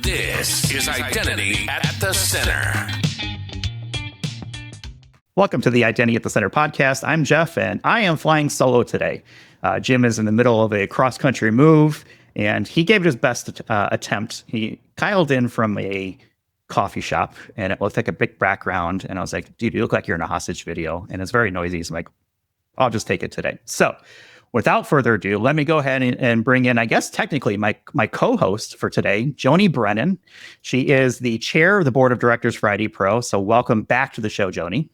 This is Identity at the Center. Welcome to the Identity at the Center podcast. I'm Jeff, and I am flying solo today. Jim is in the middle of a cross-country move, and he gave it his best attempt. He dialed in from a coffee shop, and it looked like a big background. And I was like, dude, you look like you're in a hostage video, and it's very noisy. So I'm like, I'll just take it today. So without further ado, let me go ahead and bring in, I guess, technically my co-host for today, Joni Brennan. She is the chair of the board of directors for IDPro. So welcome back to the show, Joni.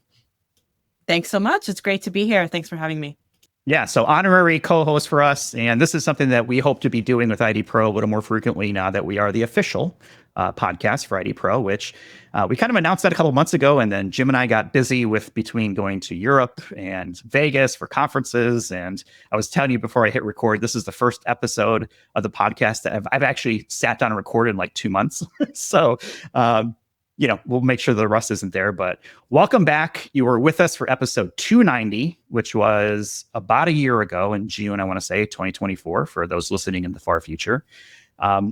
Thanks so much. It's great to be here. Thanks for having me. Yeah, so honorary co-host for us. And this is something that we hope to be doing with IDPro a little more frequently now that we are the official podcast for IDPro, which we kind of announced that a couple months ago. And then Jim and I got busy with between going to Europe and Vegas for conferences. And I was telling you before I hit record, this is the first episode of the podcast that I've actually sat down and recorded in like 2 months. So, we'll make sure the rust isn't there, but welcome back. You were with us for episode 290, which was about a year ago in June, I want to say 2024, for those listening in the far future.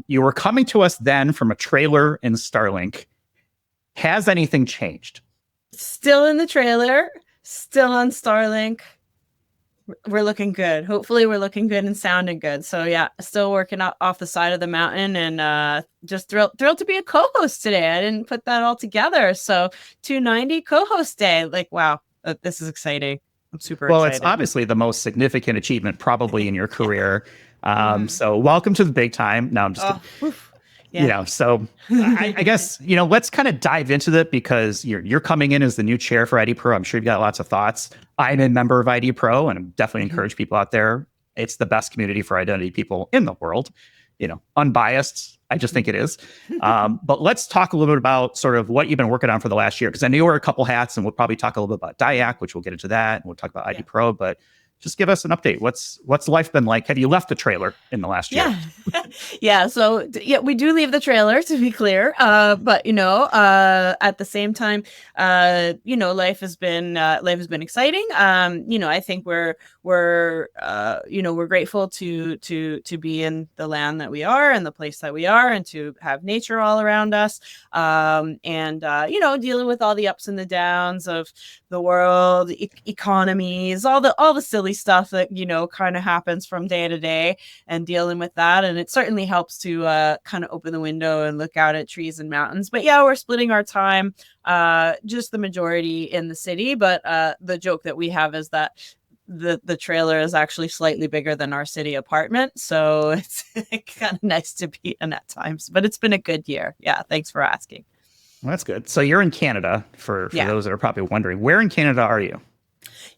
You were coming to us then from a trailer in Starlink. Has anything changed? Still in the trailer, still on Starlink. We're looking good. Hopefully we're looking good and sounding good. So yeah, still working off the side of the mountain, and just thrilled to be a co-host today. I didn't put that all together. So 290 co-host day. Like, wow, this is exciting. I'm super excited. Well, it's obviously the most significant achievement probably in your career. So welcome to the big time. Now I'm just, so I guess, let's kind of dive into that, because you're coming in as the new chair for IDPro. I'm sure you've got lots of thoughts. I'm a member of IDPro, and I definitely encourage people out there. It's the best community for identity people in the world, unbiased. I just think it is. But let's talk a little bit about sort of what you've been working on for the last year, because I know you wear a couple hats, and we'll probably talk a little bit about DIACC, which we'll get into that. And we'll talk about IDPro, but just give us an update. What's life been like? Have you left the trailer in the last year? Yeah. So we do leave the trailer, to be clear. But at the same time, life has been exciting. I think we're grateful to be in the land that we are and the place that we are, and to have nature all around us. Dealing with all the ups and the downs of the world, economies, all the silly stuff that kind of happens from day to day, and dealing with that. And it certainly helps to kind of open the window and look out at trees and mountains. But yeah, we're splitting our time, just the majority in the city. But the joke that we have is that the trailer is actually slightly bigger than our city apartment, so it's kind of nice to be in at times. But it's been a good year. Yeah, thanks for asking. Well, that's good. So you're in Canada, for those that are probably wondering. Where in Canada are you?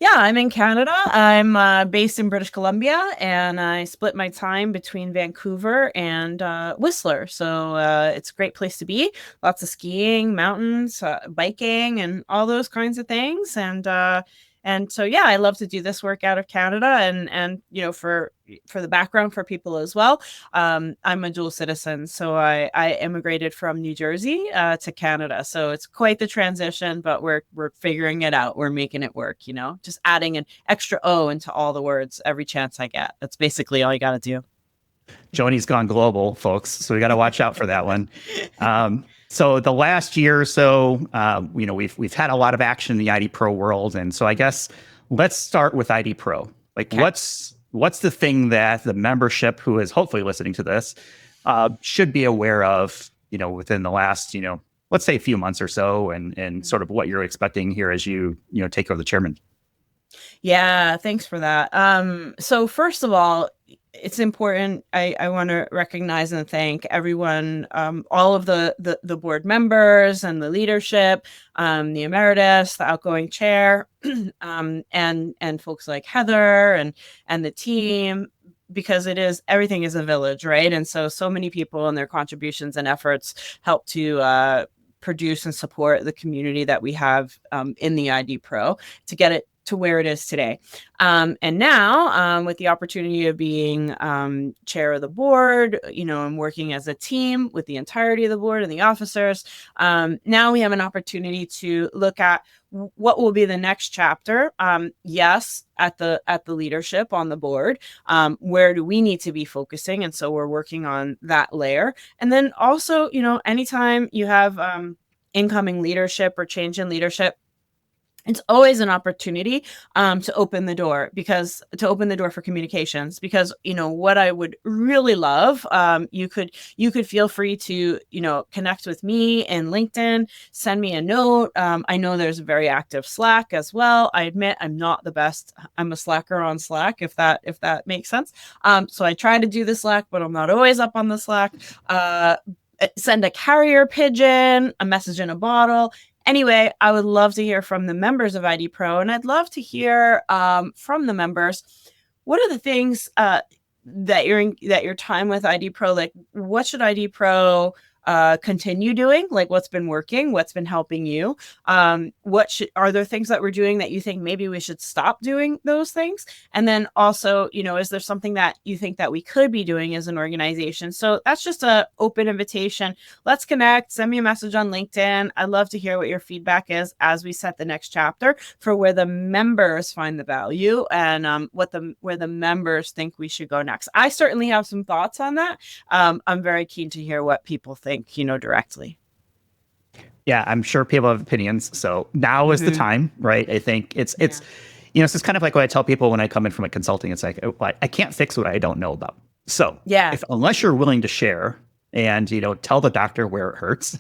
Yeah, I'm in Canada. I'm based in British Columbia, and I split my time between Vancouver and Whistler. So it's a great place to be. Lots of skiing, mountains, biking, and all those kinds of things. And so, yeah, I love to do this work out of Canada, and for the background for people as well. I'm a dual citizen, so I immigrated from New Jersey to Canada. So it's quite the transition, but we're figuring it out. We're making it work, just adding an extra O into all the words every chance I get. That's basically all you got to do. Joni's gone global, folks, so we got to watch out for that one. So the last year or so, we've had a lot of action in the IDPro world, and so I guess let's start with IDPro. Like, okay. What's the thing that the membership who is hopefully listening to this should be aware of, within the last, let's say a few months or so, and sort of what you're expecting here as you take over the chairman? Yeah, thanks for that. So first of all, it's important. I want to recognize and thank everyone, all of the board members and the leadership, the emeritus, the outgoing chair, and folks like Heather and the team, because everything is a village, right? And so many people and their contributions and efforts help to produce and support the community that we have in the IDPro to get it to where it is today. And now with the opportunity of being chair of the board, and working as a team with the entirety of the board and the officers, now we have an opportunity to look at what will be the next chapter. Yes, at the leadership on the board, where do we need to be focusing? And so we're working on that layer. And then also, anytime you have incoming leadership or change in leadership, it's always an opportunity to open the door for communications, because what I would really love, you could feel free to connect with me in LinkedIn, send me a note. I know there's a very active Slack as well. I admit I'm not the best. I'm a slacker on Slack, if that makes sense. So I try to do the Slack, but I'm not always up on the Slack. Send a carrier pigeon, a message in a bottle. Anyway, I would love to hear from the members of IDPro, and I'd love to hear from the members, what are the things that your time with IDPro, like what should IDPro continue doing? Like what's been working, what's been helping you? Are there things that we're doing that you think maybe we should stop doing those things? And then also, is there something that you think that we could be doing as an organization? So that's just an open invitation. Let's connect. Send me a message on LinkedIn. I'd love to hear what your feedback is as we set the next chapter for where the members find the value and where the members think we should go next. I certainly have some thoughts on that. I'm very keen to hear what people think, directly. Yeah, I'm sure people have opinions. So now is the time, right? I think it's just kind of like what I tell people when I come in from a consulting. It's like, I can't fix what I don't know about. So unless you're willing to share and, tell the doctor where it hurts,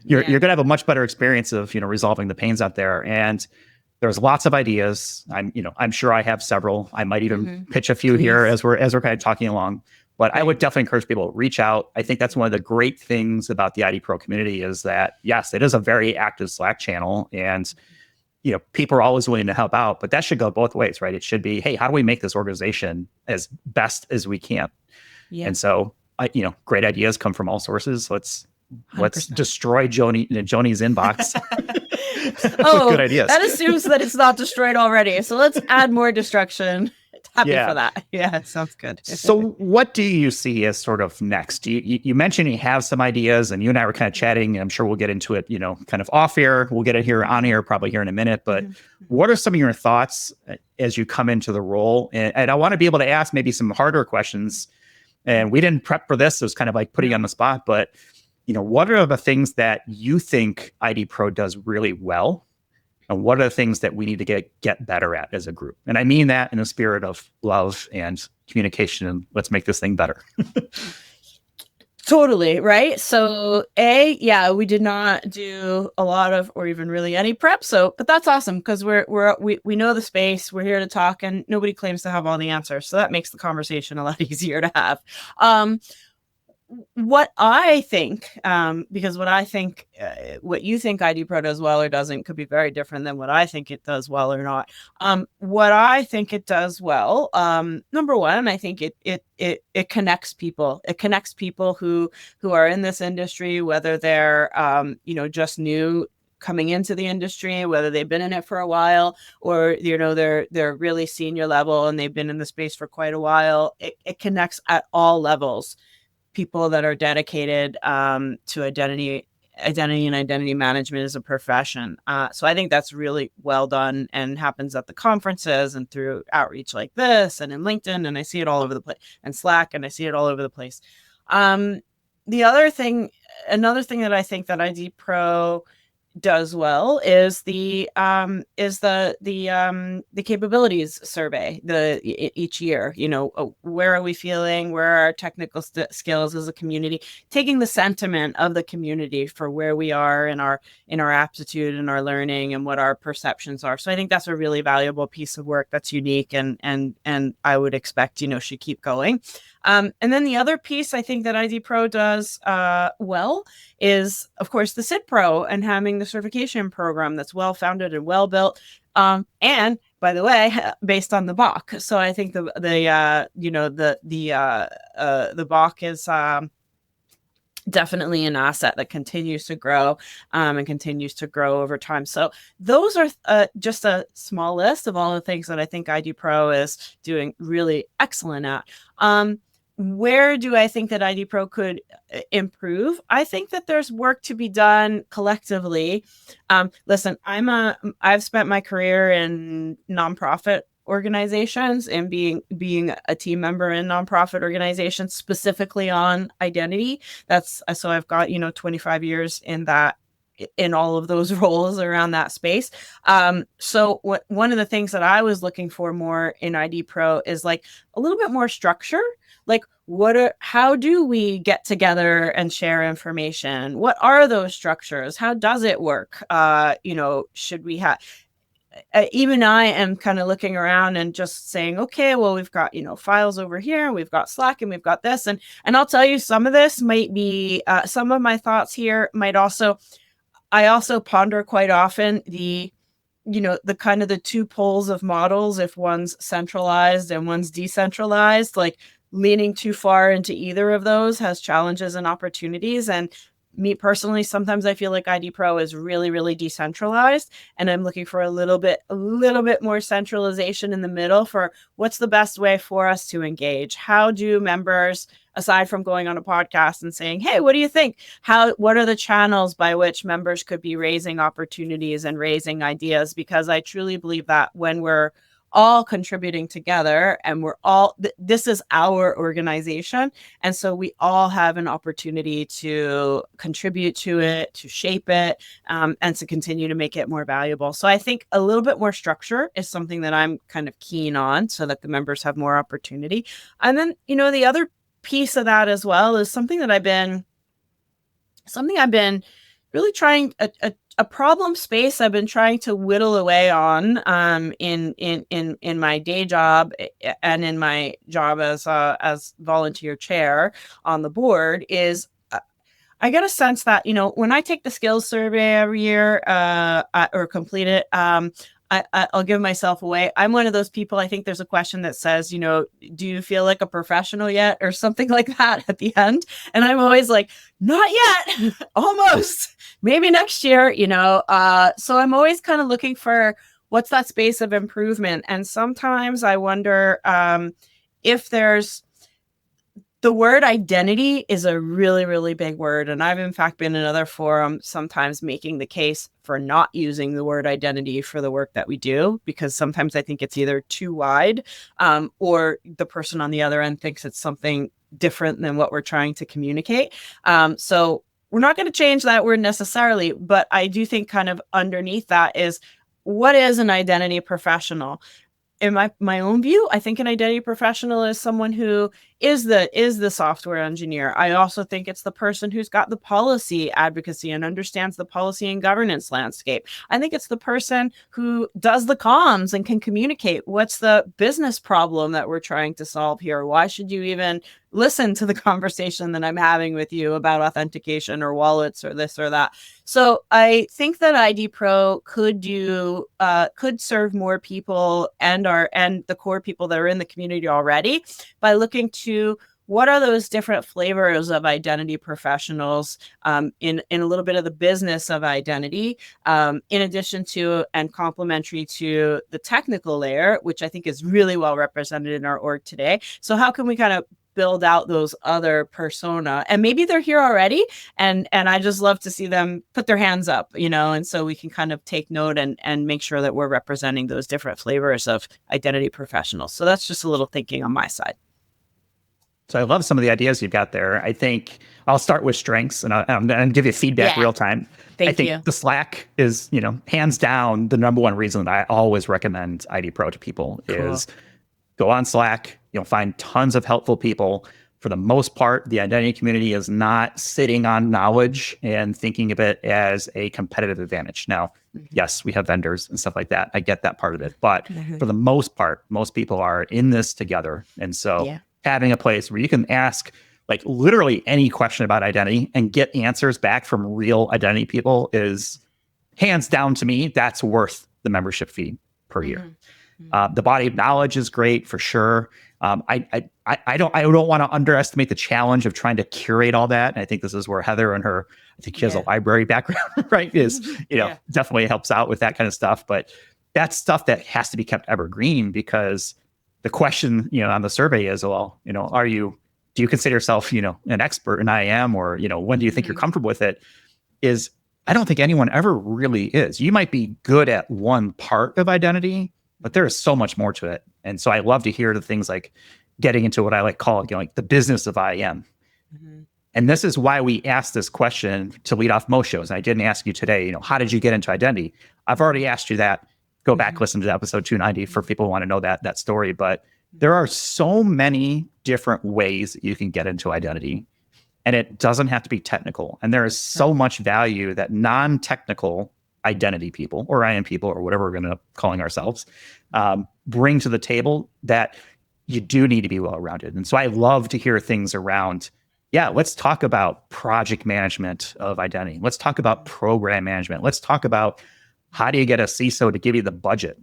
you're going to have a much better experience of, resolving the pains out there. And there's lots of ideas. I'm sure I have several. I might even pitch a few here as we're kind of talking along. But I would definitely encourage people to reach out. I think that's one of the great things about the IDPro community is that, yes, it is a very active Slack channel, and people are always willing to help out. But that should go both ways, right? It should be, hey, how do we make this organization as best as we can? Yeah. And so, great ideas come from all sources. Let's destroy Joni's inbox. Good ideas. That assumes that it's not destroyed already. So let's add more destruction. Happy for that. Yeah, it sounds good. So what do you see as sort of next? You mentioned you have some ideas, and you and I were kind of chatting, and I'm sure we'll get into it, kind of off air. We'll get it here on air probably here in a minute. But what are some of your thoughts as you come into the role? And I want to be able to ask maybe some harder questions. And we didn't prep for this. So it's kind of like putting you on the spot. But, what are the things that you think IDPro does really well? And what are the things that we need to get better at as a group? And I mean that in a spirit of love and communication, and let's make this thing better. Totally, right? So we did not do a lot of, or even really any prep. But that's awesome, because we know the space, we're here to talk, and nobody claims to have all the answers. So that makes the conversation a lot easier to have. What I think, because what you think IDPro does well or doesn't could be very different than what I think it does well or not. What I think it does well, number one, I think it connects people. It connects people who are in this industry, whether they're just new coming into the industry, whether they've been in it for a while, or they're really senior level and they've been in the space for quite a while. It connects at all levels. People that are dedicated to identity and identity management as a profession. So I think that's really well done and happens at the conferences and through outreach like this and in LinkedIn. And I see it all over the place, and Slack, and I see it all over the place. Another thing that I think that IDPro does well is the capabilities survey each year. Where are we feeling? Where are our technical skills as a community? Taking the sentiment of the community for where we are in our aptitude and our learning and what our perceptions are. So I think that's a really valuable piece of work that's unique and I would expect should keep going. And then the other piece I think that IDPro does well is, of course, the CIDPro and having the certification program that's well founded and well built. And by the way, based on the BOC. So I think the BOC is definitely an asset that continues to grow and continues to grow over time. So those are just a small list of all the things that I think IDPro is doing really excellent at. Where do I think that IDPro could improve? I think that there's work to be done collectively. Listen, I've spent my career in nonprofit organizations and being a team member in nonprofit organizations, specifically on identity. So I've got 25 years in all of those roles around that space. So one of the things that I was looking for more in IDPro is like a little bit more structure. Like how do we get together and share information? What are those structures? How does it work? Should we have, even I am kind of looking around and just saying, okay, well, we've got, files over here, we've got Slack, and we've got this. And I'll tell you, some of this might be, some of my thoughts here might also, I also ponder quite often the kind of the two poles of models. If one's centralized and one's decentralized, like leaning too far into either of those has challenges and opportunities. And me personally, sometimes I feel like IDPro is really, really decentralized, and I'm looking for a little bit more centralization in the middle for what's the best way for us to engage. How do members, aside from going on a podcast and saying, hey, what do you think? What are the channels by which members could be raising opportunities and raising ideas? Because I truly believe that when we're all contributing together and we're all, this is our organization. And so we all have an opportunity to contribute to it, to shape it, and to continue to make it more valuable. So I think a little bit more structure is something that I'm kind of keen on so that the members have more opportunity. And then, the other piece of that as well is something I've been really trying, a problem space I've been trying to whittle away on in my day job and in my job as volunteer chair on the board is I get a sense that, when I take the skills survey every year or complete it, I'll give myself away. I'm one of those people, I think there's a question that says, do you feel like a professional yet? Or something like that at the end. And I'm always like, not yet, almost, maybe next year, so I'm always kind of looking for what's that space of improvement. And sometimes I wonder if there's, the word identity is a really, really big word. And I've in fact been in other forums sometimes making the case for not using the word identity for the work that we do, because sometimes I think it's either too wide or the person on the other end thinks it's something different than what we're trying to communicate. So we're not going to change that word necessarily, but I do think kind of underneath that is, what is an identity professional? In my own view, I think an identity professional is someone who is the software engineer. I also think it's the person who's got the policy advocacy and understands the policy and governance landscape. I think it's the person who does the comms and can communicate what's the business problem that we're trying to solve here. Why should you even listen to the conversation that I'm having with you about authentication or wallets or this or that? So I think that IDPro could serve more people and the core people that are in the community already by looking to what are those different flavors of identity professionals in a little bit of the business of identity, in addition to and complementary to the technical layer, which I think is really well represented in our org today. So how can we kind of build out those other persona? And maybe they're here already, and I just love to see them put their hands up, and so we can kind of take note and make sure that we're representing those different flavors of identity professionals. So that's just a little thinking on my side. So I love some of the ideas you've got there. I think I'll start with strengths, and I'm going to give you feedback real time. I think the Slack is, hands down, the number one reason that I always recommend IDPro to people is go on Slack. You'll find tons of helpful people. For the most part, the identity community is not sitting on knowledge and thinking of it as a competitive advantage. Now, yes, we have vendors and stuff like that. I get that part of it. But for the most part, most people are in this together. And so having a place where you can ask like literally any question about identity and get answers back from real identity people is hands down to me, that's worth the membership fee per year. The body of knowledge is great for sure. I don't want to underestimate the challenge of trying to curate all that. And I think this is where Heather and her, I think she has a library background, right? Is, definitely helps out with that kind of stuff. But that's stuff that has to be kept evergreen, because the question, on the survey is, well, do you consider yourself, an expert in IAM, or, when do you think you're comfortable with it? Is, I don't think anyone ever really is. You might be good at one part of identity, but there is so much more to it. And so I love to hear the things like getting into what I call like the business of IAM. And this is why we asked this question to lead off most shows. I didn't ask you today, how did you get into identity? I've already asked you that. Go back, listen to episode 290 for people who want to know that story. But there are so many different ways that you can get into identity, and it doesn't have to be technical. And there is so much value that non-technical identity people, or IAM people, or whatever we're going to calling ourselves, bring to the table, that you do need to be well-rounded. And so I love to hear things around, let's talk about project management of identity. Let's talk about program management. Let's talk about, how do you get a CISO to give you the budget?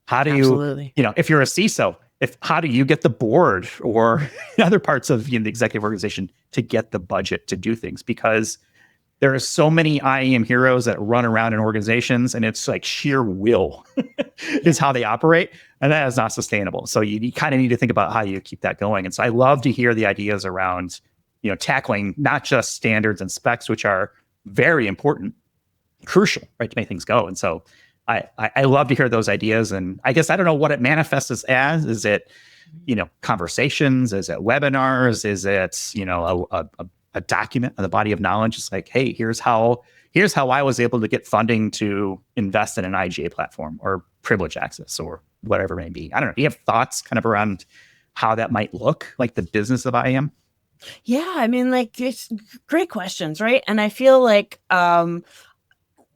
How do you, if you're a CISO, how do you get the board or other parts of the executive organization to get the budget to do things? Because there are so many IAM heroes that run around in organizations, and it's like sheer will is how they operate. And that is not sustainable. So you kind of need to think about how you keep that going. And so I love to hear the ideas around, tackling not just standards and specs, which are very important, crucial, right, to make things go. And so I love to hear those ideas. And I guess I don't know what it manifests as. Is it, conversations? Is it webinars? Is it, a document of the body of knowledge? It's like, hey, here's how I was able to get funding to invest in an IGA platform or privilege access or whatever it may be. I don't know. Do you have thoughts kind of around how that might look, like the business of IAM? Yeah, I mean, it's great questions, right? And I feel like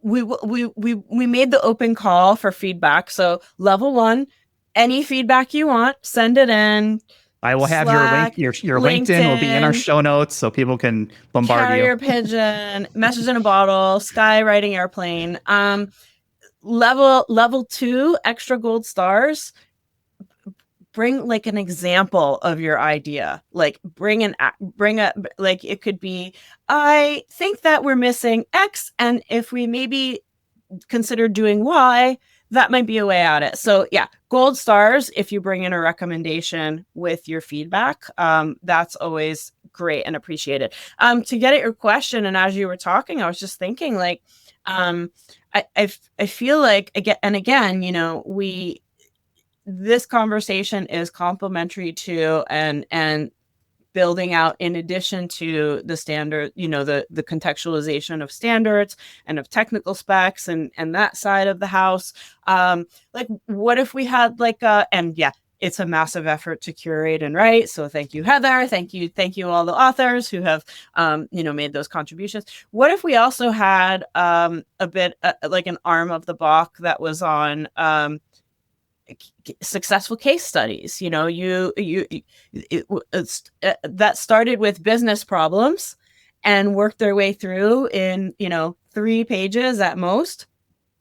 we made the open call for feedback. So level 1, any feedback you want, send it in. I will have Slack, your LinkedIn will be in our show notes so people can bombard carrier you. pigeon, message in a bottle, skywriting airplane. Level 2, extra gold stars. Bring an example of your idea. Bring it could be, I think that we're missing X, and if we maybe consider doing Y, that might be a way at it. So gold stars if you bring in a recommendation with your feedback. That's always great and appreciated. To get at your question, and as you were talking, I was just thinking I feel like again, this conversation is complementary to and building out, in addition to the standard, the contextualization of standards and of technical specs and that side of the house. What if we had it's a massive effort to curate and write. So thank you, Heather. Thank you all the authors who have made those contributions. What if we also had a bit like an arm of the Bach that was on successful case studies? That started with business problems and worked their way through in 3 pages at most.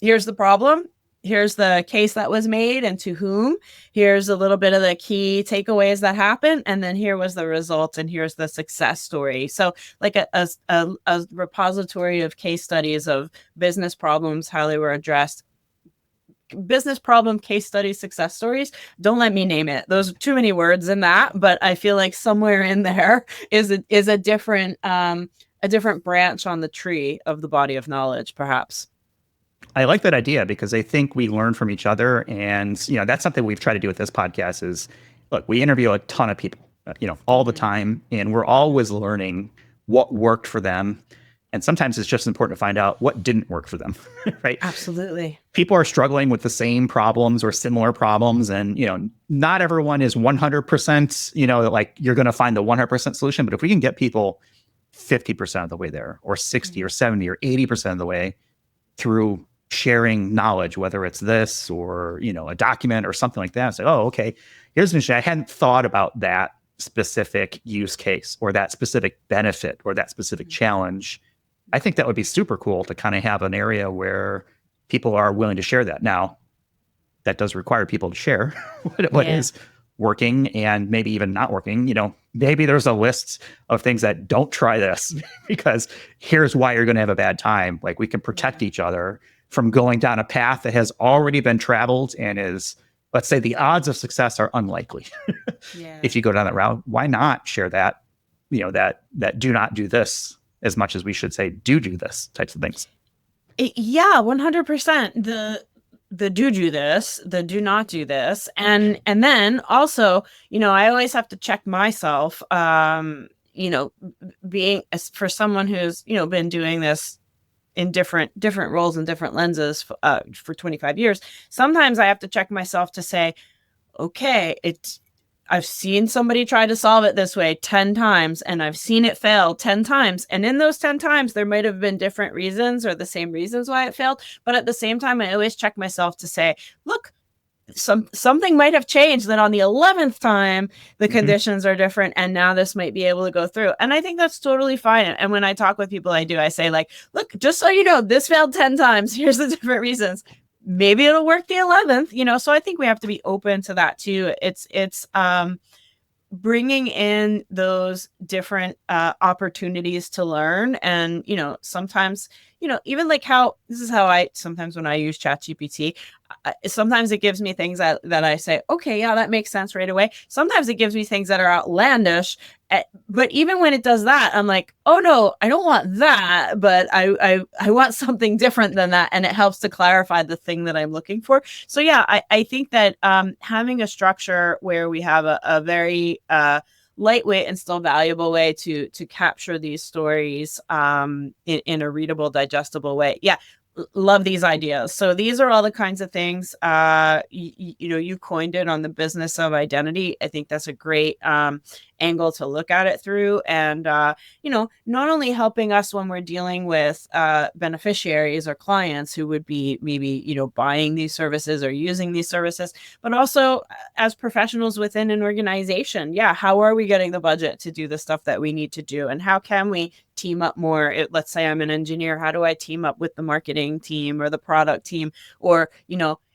Here's the problem, here's the case that was made and to whom, here's a little bit of the key takeaways that happened, and then here was the result, and here's the success story. So a repository of case studies of business problems, how they were addressed. Business problem, case studies, success stories. Don't let me name it. Those are too many words in that, but I feel like somewhere in there is a different branch on the tree of the body of knowledge, perhaps. I like that idea because I think we learn from each other, and that's something we've tried to do with this podcast. Is look, we interview a ton of people, all the time, and we're always learning what worked for them. And sometimes it's just important to find out what didn't work for them, right? Absolutely. People are struggling with the same problems or similar problems. And, not everyone is 100%, like you're going to find the 100% solution. But if we can get people 50% of the way there, or 60 or 70 or 80% of the way through sharing knowledge, whether it's this or, a document or something like that, it's like, oh, okay, here's an issue. I hadn't thought about that specific use case or that specific benefit or that specific challenge. I think that would be super cool to kind of have an area where people are willing to share that. Now, that does require people to share working and maybe even not working, maybe there's a list of things that don't try this because here's why you're going to have a bad time. Like we can protect each other from going down a path that has already been traveled and is, let's say, the odds of success are unlikely. If you go down that route, why not share that, that do not do this as much as we should say do this types of things. Yeah, 100%. The do this, the do not do this. And then also, I always have to check myself, being for someone who's, been doing this in different roles and different lenses for 25 years. Sometimes I have to check myself to say, okay, I've seen somebody try to solve it this way 10 times and I've seen it fail 10 times. And in those 10 times, there might have been different reasons or the same reasons why it failed. But at the same time, I always check myself to say, look, something might have changed. Then on the 11th time, the conditions are different. And now this might be able to go through. And I think that's totally fine. And when I talk with people, I say like, look, just so you know, this failed 10 times. Here's the different reasons. Maybe it'll work the 11th, so I think we have to be open to that too. It's bringing in those different opportunities to learn. And, sometimes, even like sometimes when I use ChatGPT, sometimes it gives me things that I say, okay, yeah, that makes sense right away. Sometimes it gives me things that are outlandish. But even when it does that, I'm like, oh no, I don't want that, but I want something different than that. And it helps to clarify the thing that I'm looking for. So yeah, I think that having a structure where we have a very lightweight and still valuable way to capture these stories in a readable, digestible way. Yeah. Love these ideas. So these are all the kinds of things, you coined it on the business of identity. I think that's a great angle to look at it through. And, not only helping us when we're dealing with beneficiaries or clients who would be maybe, buying these services or using these services, but also as professionals within an organization. Yeah. How are we getting the budget to do the stuff that we need to do? And how can we team up more? Let's say I'm an engineer. How do I team up with the marketing team or the product team? Or,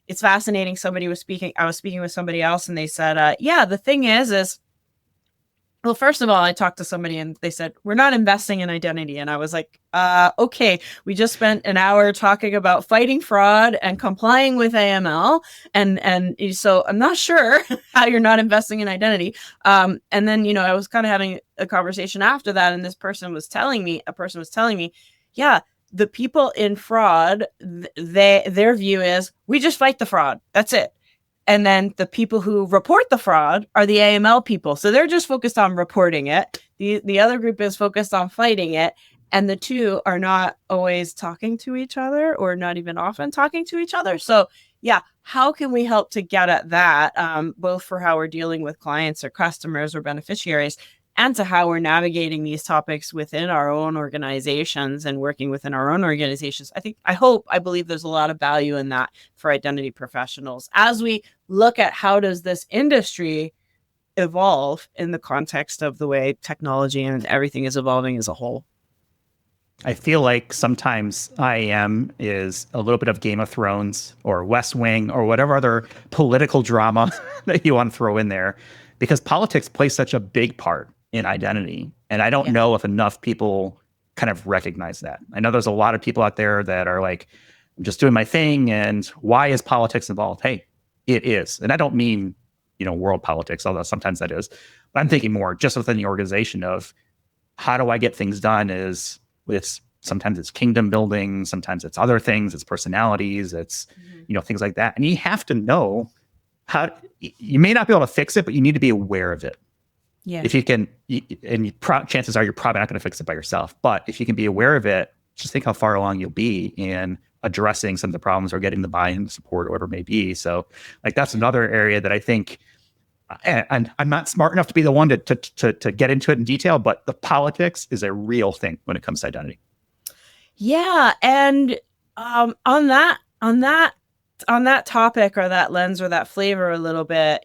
it's fascinating. I was speaking with somebody else and they said, yeah, the thing is, well, first of all, I talked to somebody and they said, we're not investing in identity. And I was like, okay, we just spent an hour talking about fighting fraud and complying with AML. And so I'm not sure how you're not investing in identity. And then, I was kind of having a conversation after that. And a person was telling me, yeah, the people in fraud, their view is we just fight the fraud. That's it. And then the people who report the fraud are the AML people. So they're just focused on reporting it. The other group is focused on fighting it. And the two are not always talking to each other or not even often talking to each other. So yeah, how can we help to get at that, both for how we're dealing with clients or customers or beneficiaries, and to how we're navigating these topics within our own organizations and working within our own organizations. I believe there's a lot of value in that for identity professionals as we look at how does this industry evolve in the context of the way technology and everything is evolving as a whole. I feel like sometimes IAM is a little bit of Game of Thrones or West Wing or whatever other political drama that you want to throw in there, because politics plays such a big part in identity. And I don't know if enough people kind of recognize that. I know there's a lot of people out there that are like, I'm just doing my thing. And why is politics involved? Hey, it is. And I don't mean, world politics, although sometimes that is. But I'm thinking more just within the organization of how do I get things done sometimes it's kingdom building, sometimes it's other things, it's personalities, it's, things like that. And you have to know how, you may not be able to fix it, but you need to be aware of it. Yeah. If you can, chances are you're probably not going to fix it by yourself. But if you can be aware of it, just think how far along you'll be in addressing some of the problems or getting the buy-in, support, or whatever it may be. So, like that's another area that I think, and I'm not smart enough to be the one to get into it in detail, but the politics is a real thing when it comes to identity. Yeah, and on that topic or that lens or that flavor a little bit,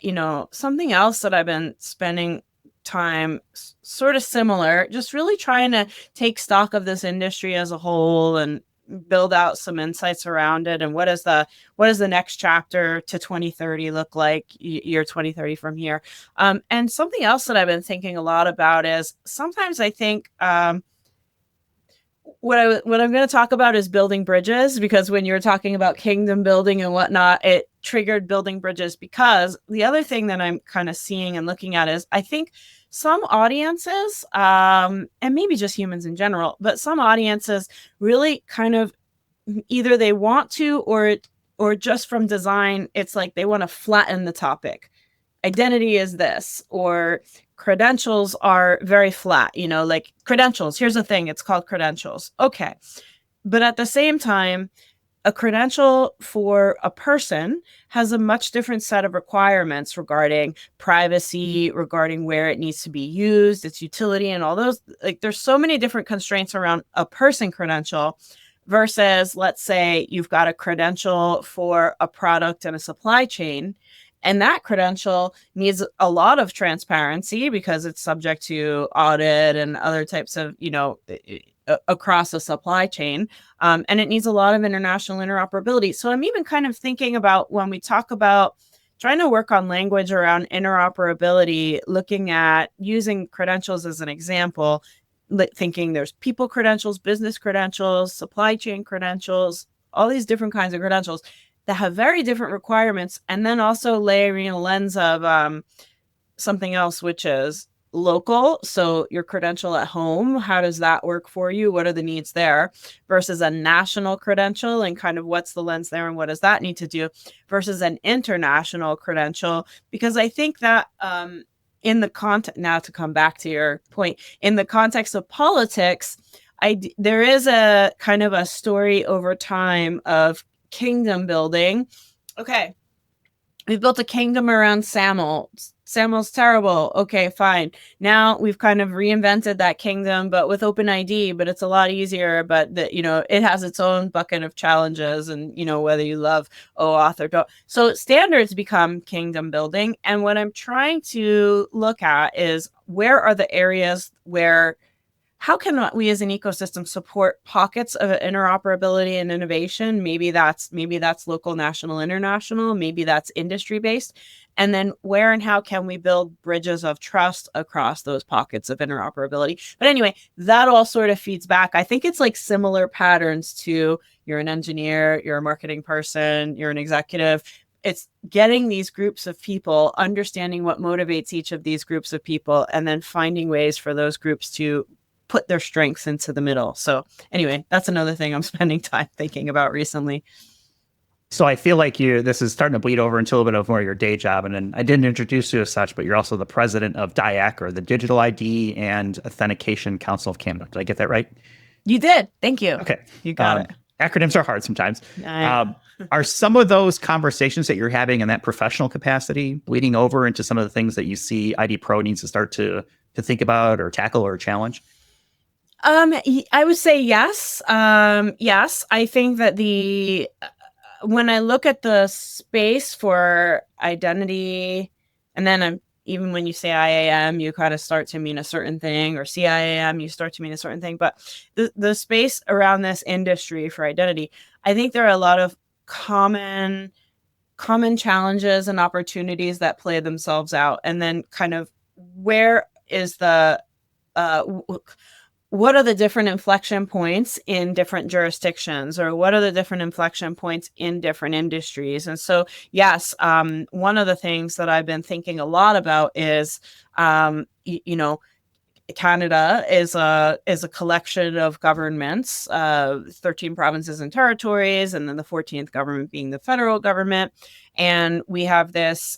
something else that I've been spending time sort of similar, just really trying to take stock of this industry as a whole and build out some insights around it, and what is the next chapter to 2030 look like, year 2030 from here. And something else that I've been thinking a lot about is sometimes I think what I'm going to talk about is building bridges, because when you were talking about kingdom building and whatnot, it triggered building bridges. Because the other thing that I'm kind of seeing and looking at is, I think some audiences, and maybe just humans in general, but some audiences really kind of either they want to, or just from design, it's like they want to flatten the topic. Identity is this, or credentials are very flat, like credentials. Here's the thing, it's called credentials. Okay. But at the same time, a credential for a person has a much different set of requirements regarding privacy, regarding where it needs to be used, its utility, and all those. Like, there's so many different constraints around a person credential versus, let's say, you've got a credential for a product and a supply chain. And that credential needs a lot of transparency because it's subject to audit and other types of, across the supply chain. And it needs a lot of international interoperability. So I'm even kind of thinking about, when we talk about trying to work on language around interoperability, looking at using credentials as an example, thinking there's people credentials, business credentials, supply chain credentials, all these different kinds of credentials that have very different requirements, and then also layering a lens of something else, which is local. So your credential at home, how does that work for you? What are the needs there? Versus a national credential, and kind of what's the lens there and what does that need to do? Versus an international credential, because I think that in the context, now to come back to your point, in the context of politics, there is a kind of a story over time of kingdom building. Okay, we've built a kingdom around SAML. SAML's terrible. Okay, fine. Now we've kind of reinvented that kingdom, but with OpenID, but it's a lot easier, but it has its own bucket of challenges, and whether you love OAuth or don't. So standards become kingdom building. And what I'm trying to look at is, where are the areas where, how can we as an ecosystem support pockets of interoperability and innovation? Maybe that's local, national, international. Maybe that's industry based. And then where and how can we build bridges of trust across those pockets of interoperability? But anyway, that all sort of feeds back. I think it's like similar patterns to, you're an engineer, you're a marketing person, you're an executive. It's getting these groups of people, understanding what motivates each of these groups of people, and then finding ways for those groups to put their strengths into the middle. So anyway, that's another thing I'm spending time thinking about recently. So I feel like this is starting to bleed over into a little bit of more of your day job. And then I didn't introduce you as such, but you're also the president of DIACC, or the Digital ID and Authentication Council of Canada. Did I get that right? You did. Thank you. Okay. You got it. Acronyms are hard sometimes. Are some of those conversations that you're having in that professional capacity bleeding over into some of the things that you see IDPro needs to start to think about or tackle or challenge? I would say yes. Yes, I think that when I look at the space for identity, and then even when you say IAM, you kind of start to mean a certain thing, or CIAM, you start to mean a certain thing. But the space around this industry for identity, I think there are a lot of common challenges and opportunities that play themselves out. And then kind of where is what are the different inflection points in different jurisdictions, or what are the different inflection points in different industries? And so, yes, one of the things that I've been thinking a lot about is, Canada is a collection of governments, 13 provinces and territories, and then the 14th government being the federal government. And we have this,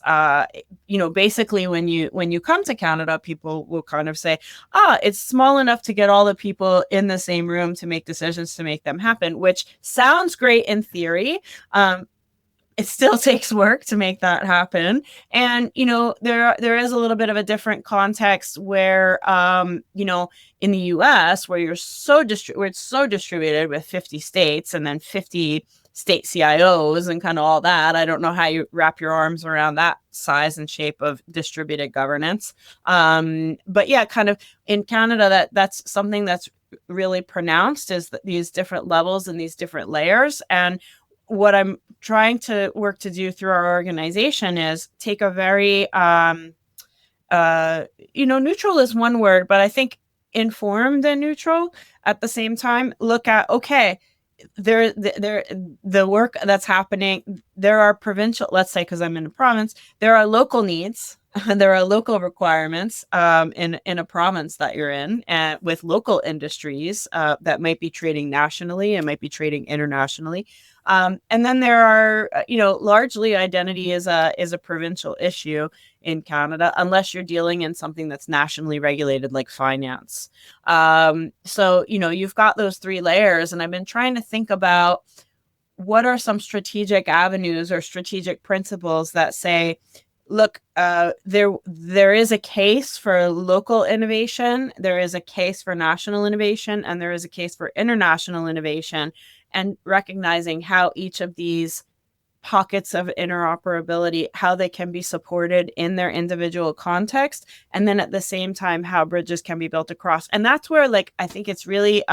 basically when you come to Canada, people will kind of say, it's small enough to get all the people in the same room to make decisions to make them happen, which sounds great in theory. It still takes work to make that happen. And, there is a little bit of a different context where, in the US, where where it's so distributed with 50 states and then 50 state CIOs and kind of all that. I don't know how you wrap your arms around that size and shape of distributed governance. But yeah, kind of in Canada, that's something that's really pronounced is that these different levels and these different layers. And what I'm trying to work to do through our organization is take a very, neutral is one word, but I think informed and neutral at the same time, look at, okay, the work that's happening, there are provincial, let's say, because I'm in a province, there are local needs and there are local requirements in a province that you're in, and with local industries that might be trading nationally and might be trading internationally. And then there are, largely identity is a provincial issue in Canada, unless you're dealing in something that's nationally regulated like finance. So, you've got those three layers, and I've been trying to think about what are some strategic avenues or strategic principles that say, look, there is a case for local innovation, there is a case for national innovation, and there is a case for international innovation, and recognizing how each of these pockets of interoperability, how they can be supported in their individual context, and then at the same time, how bridges can be built across. And that's where, I think it's really,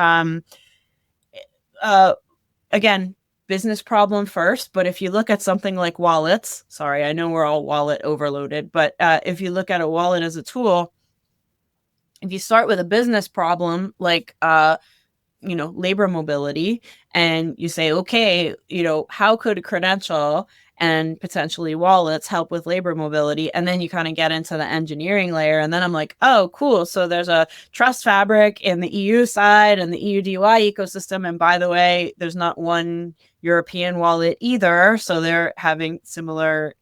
again, business problem first, but if you look at something like wallets, sorry, I know we're all wallet overloaded, but if you look at a wallet as a tool, if you start with a business problem like labor mobility, and you say, okay, how could a credential and potentially wallets help with labor mobility? And then you kind of get into the engineering layer, and then I'm like, oh, cool. So there's a trust fabric in the EU side and the EU DUI ecosystem. And by the way, there's not one European wallet either. So they're having similar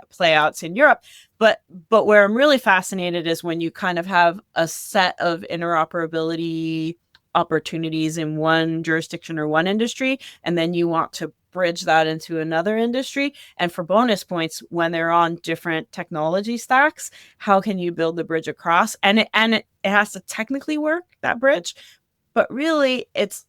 playouts in Europe. But where I'm really fascinated is when you kind of have a set of interoperability opportunities in one jurisdiction or one industry, and then you want to bridge that into another industry. And for bonus points, when they're on different technology stacks, how can you build the bridge across? And it has to technically work, that bridge, but really it's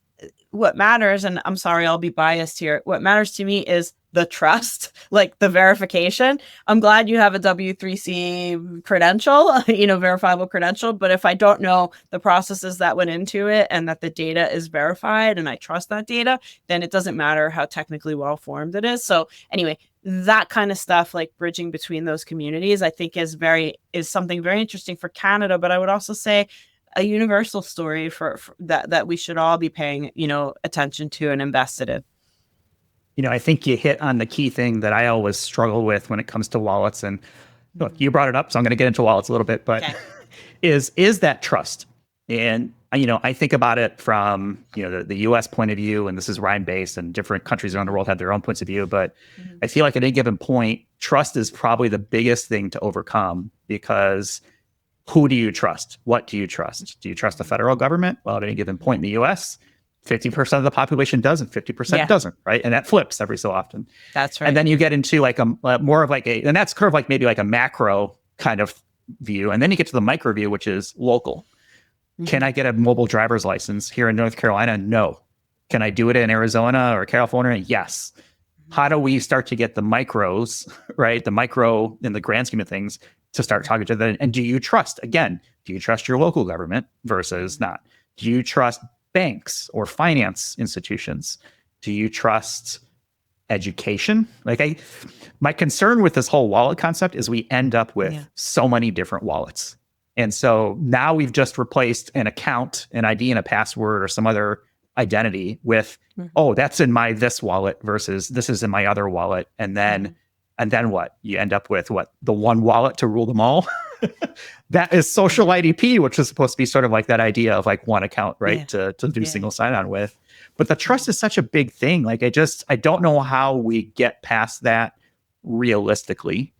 what matters. And I'm sorry, I'll be biased here. What matters to me is the trust, like the verification. I'm glad you have a W3C credential, verifiable credential. But if I don't know the processes that went into it and that the data is verified and I trust that data, then it doesn't matter how technically well formed it is. So anyway, that kind of stuff, like bridging between those communities, I think is something very interesting for Canada. But I would also say a universal story for that we should all be paying, attention to and invested in. I think you hit on the key thing that I always struggle with when it comes to wallets. And look, you brought it up, so I'm going to get into wallets a little bit, but okay. is that trust? And, I think about it from, the US point of view, and this is where I'm based, and different countries around the world have their own points of view. But I feel like at any given point, trust is probably the biggest thing to overcome, because who do you trust? What do you trust? Do you trust the federal government? Well, at any given point in the US, 50% of the population does and 50% doesn't, right? And that flips every so often. That's right. And then you get into like a more of like and that's curve like maybe like a macro kind of view. And then you get to the micro view, which is local. Mm-hmm. Can I get a mobile driver's license here in North Carolina? No. Can I do it in Arizona or California? Yes. How do we start to get the micros, right? The micro in the grand scheme of things to start talking to them? And do you trust, again, do you trust your local government versus not? Do you trust banks or finance institutions? Do you trust education? My concern with this whole wallet concept is we end up with so many different wallets. And so now we've just replaced an account, an ID, and a password or some other identity with, oh, that's in my this wallet versus this is in my other wallet. And then what? You end up with what? The one wallet to rule them all? That is social IDP, which is supposed to be sort of like that idea of like one account, right? To do single sign-on with. But the trust is such a big thing. Like I don't know how we get past that realistically.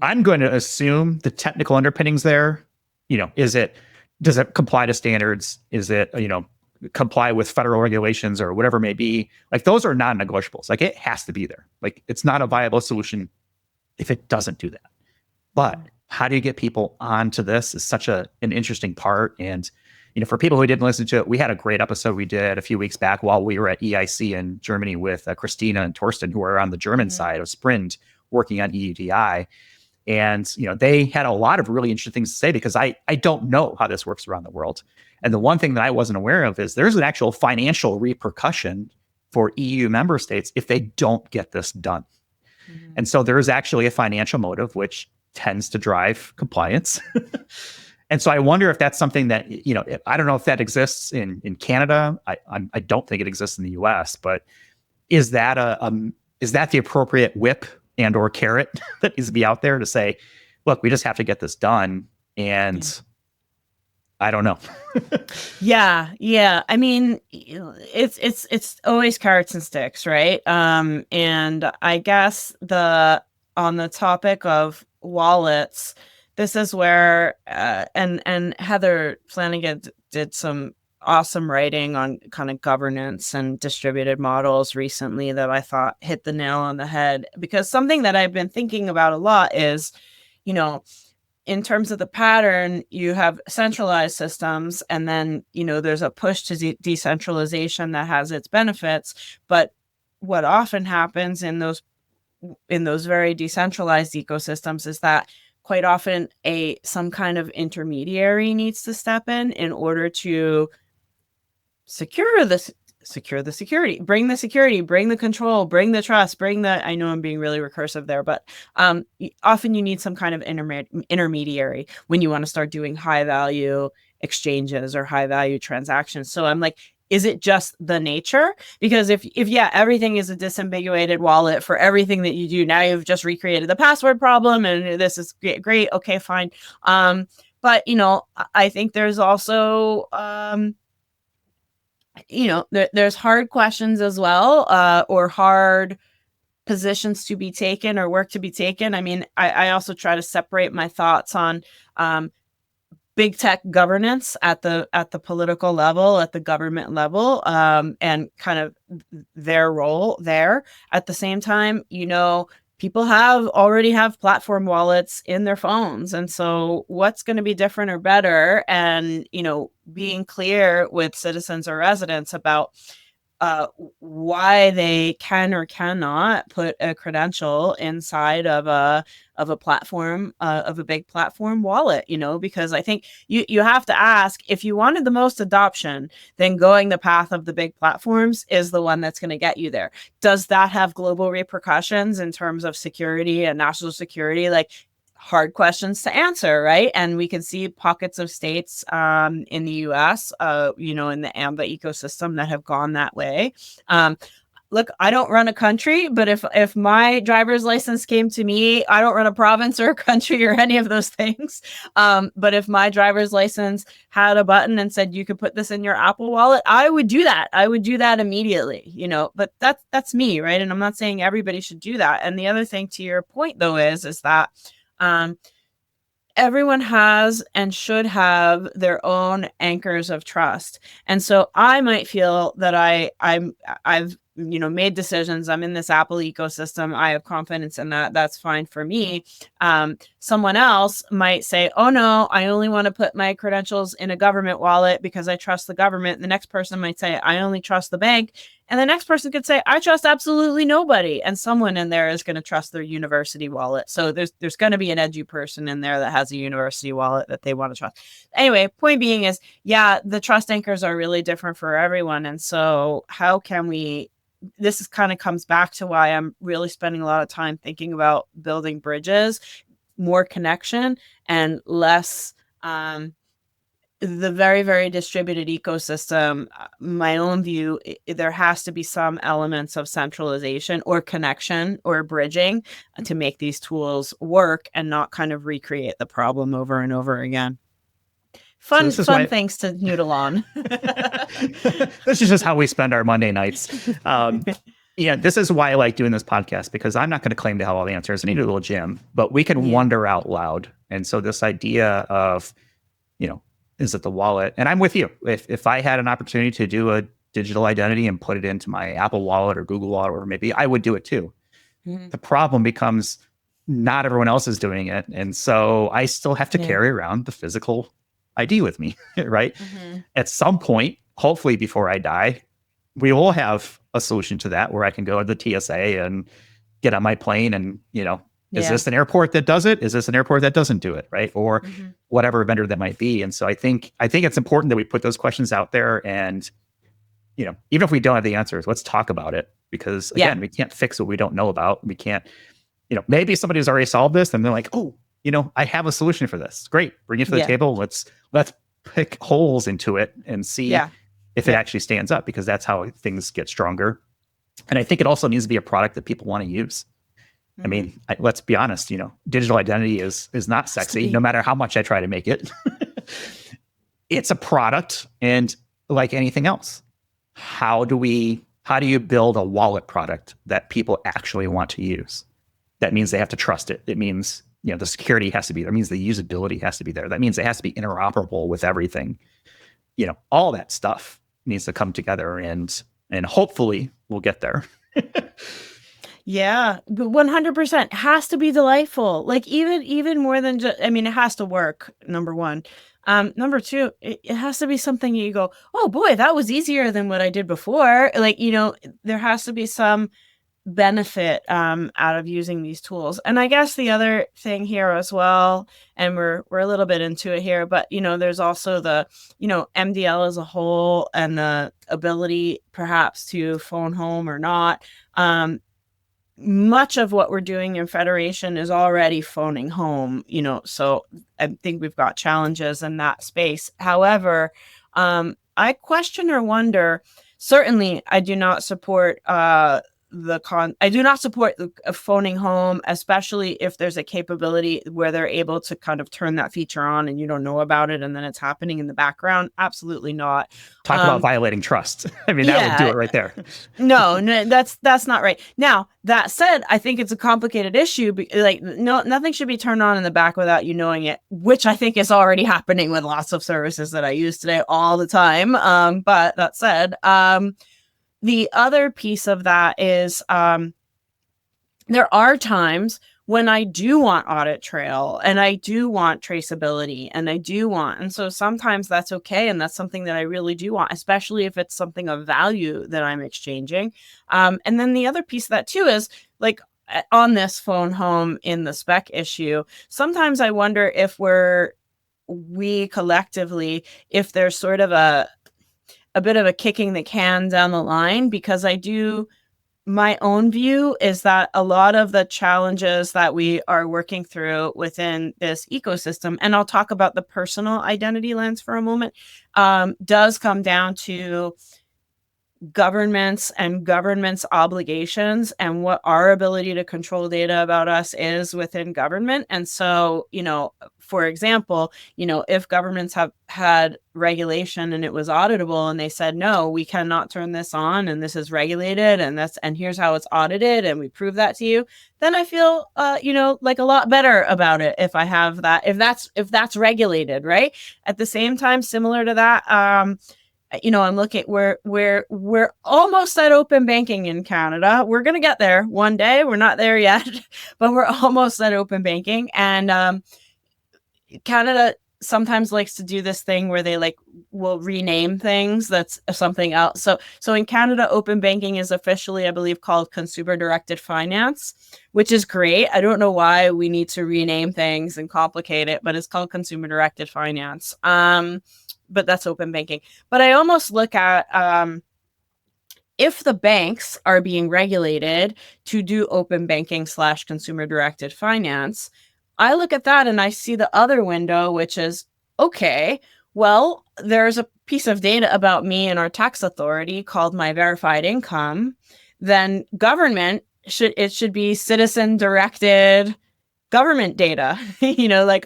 I'm going to assume the technical underpinnings there, does it comply to standards? Is it, comply with federal regulations or whatever it may be? Like those are non-negotiables. Like it has to be there. Like it's not a viable solution if it doesn't do that. But how do you get people onto this is such an interesting part. And, for people who didn't listen to it, we had a great episode we did a few weeks back while we were at EIC in Germany with Christina and Torsten, who are on the German side of Sprint working on EUDI. And, they had a lot of really interesting things to say because I don't know how this works around the world. And the one thing that I wasn't aware of is there's an actual financial repercussion for EU member states if they don't get this done. Mhm. And so there is actually a financial motive, which tends to drive compliance. And so I wonder if that's something that, I don't know if that exists in Canada. I don't think it exists in the US, but is that is that the appropriate whip and or carrot that needs to be out there to say, look, we just have to get this done? And I don't know. Yeah. I mean, it's always carrots and sticks, right? And I guess on the topic of wallets, this is where and Heather Flanagan did some awesome writing on kind of governance and distributed models recently that I thought hit the nail on the head, because something that I've been thinking about a lot is, in terms of the pattern, you have centralized systems, and then, there's a push to decentralization that has its benefits. But what often happens in those very decentralized ecosystems is that quite often some kind of intermediary needs to step in order to secure the security, bring the control, bring the trust, I know I'm being really recursive there, but often you need some kind of intermediary when you want to start doing high value exchanges or high value transactions. So I'm like, is it just the nature? Because if everything is a disambiguated wallet for everything that you do, now you've just recreated the password problem, and this is great. Okay, fine. But I think there's also there's hard questions as well, or hard positions to be taken or work to be taken. I mean, I also try to separate my thoughts on big tech governance at the political level, at the government level, and kind of their role there. At the same time, people already have platform wallets in their phones. And so what's going to be different or better? And, being clear with citizens or residents about why they can or cannot put a credential inside of a platform, of a big platform wallet, because I think you have to ask, if you wanted the most adoption, then going the path of the big platforms is the one that's going to get you there. Does that have global repercussions in terms of security and national security? Like, hard questions to answer, right? And we can see pockets of states in the US, in the AMBA ecosystem that have gone that way. Look, I don't run a country, but if my driver's license came to me, I don't run a province or a country or any of those things. But if my driver's license had a button and said you could put this in your Apple Wallet, I would do that. I would do that immediately, but that's me, right? And I'm not saying everybody should do that. And the other thing, to your point though, is that everyone has and should have their own anchors of trust. And so I might feel that I've made decisions. I'm in this Apple ecosystem. I have confidence in that. That's fine for me. Someone else might say, oh no, I only want to put my credentials in a government wallet because I trust the government. The next person might say, I only trust the bank. And the next person could say, I trust absolutely nobody. And someone in there is going to trust their university wallet. So there's going to be an edgy person in there that has a university wallet that they want to trust. Anyway, point being is, the trust anchors are really different for everyone. And so how can we, this is kind of comes back to why I'm really spending a lot of time thinking about building bridges, more connection and less, the very, very distributed ecosystem. My own view, there has to be some elements of centralization or connection or bridging to make these tools work and not kind of recreate the problem over and over again. Fun things to noodle on. This is just how we spend our Monday nights. This is why I like doing this podcast, because I'm not going to claim to have all the answers. I need a little gym, but we can wonder out loud. And so this idea of, is it the wallet? And I'm with you. If I had an opportunity to do a digital identity and put it into my Apple Wallet or Google Wallet, or maybe I would do it too. Mm-hmm. The problem becomes not everyone else is doing it. And so I still have to carry around the physical ID with me, right? Mm-hmm. At some point, hopefully before I die, we will have a solution to that where I can go to the TSA and get on my plane and, Is Yeah. this an airport that does it? Is this an airport that doesn't do it? Right. Or Mhm. whatever vendor that might be. And so I think it's important that we put those questions out there, and, even if we don't have the answers, let's talk about it, because Yeah. again, we can't fix what we don't know about. We can't, maybe somebody's already solved this and they're like, oh, I have a solution for this. Great. Bring it to the Yeah. table. Let's pick holes into it and see Yeah. if it actually stands up, because that's how things get stronger. And I think it also needs to be a product that people want to use. I mean, let's be honest, digital identity is not sexy, no matter how much I try to make it. It's a product, and like anything else, how do you build a wallet product that people actually want to use? That means they have to trust it. It means, the security has to be there. It means the usability has to be there. That means it has to be interoperable with everything. All that stuff needs to come together, and hopefully we'll get there. Yeah, 100% has to be delightful. Like even more than just, it has to work, number one. Number two, it has to be something you go, oh boy, that was easier than what I did before. Like, there has to be some benefit out of using these tools. And I guess the other thing here as well, and we're a little bit into it here, but there's also the MDL as a whole, and the ability perhaps to phone home or not. Much of what we're doing in Federation is already phoning home, so I think we've got challenges in that space. However, I question or wonder, certainly I do not support I do not support phoning home, especially if there's a capability where they're able to kind of turn that feature on and you don't know about it, and then it's happening in the background. Absolutely not. Talk about violating trust. I mean, that would do it right there. No, that's not right. Now, that said, I think it's a complicated issue. Like, nothing should be turned on in the back without you knowing it, which I think is already happening with lots of services that I use today all the time. But that said, the other piece of that is there are times when I do want audit trail, and I do want traceability, and so sometimes that's okay. And that's something that I really do want, especially if it's something of value that I'm exchanging. And then the other piece of that too is, like, on this phone home in the spec issue, sometimes I wonder if we collectively, if there's sort of a bit of a kicking the can down the line, because my own view is that a lot of the challenges that we are working through within this ecosystem, and I'll talk about the personal identity lens for a moment, does come down to governments and government's obligations, and what our ability to control data about us is within government. And so, for example, if governments have had regulation and it was auditable, and they said, no, we cannot turn this on, and this is regulated, and here's how it's audited, and we prove that to you, then I feel, like a lot better about it if I have that, if that's regulated, right? At the same time, similar to that, I'm looking, we're almost at open banking in Canada. We're going to get there one day. We're not there yet, but we're almost at open banking. And Canada sometimes likes to do this thing where they will rename things. That's something else. So in Canada, open banking is officially, I believe, called consumer directed finance, which is great. I don't know why we need to rename things and complicate it, but it's called consumer directed finance. But that's open banking. But I almost look at if the banks are being regulated to do open banking / consumer directed finance, I look at that and I see the other window, which is, okay, well, there's a piece of data about me in our tax authority called my verified income. Then government should be citizen directed government data.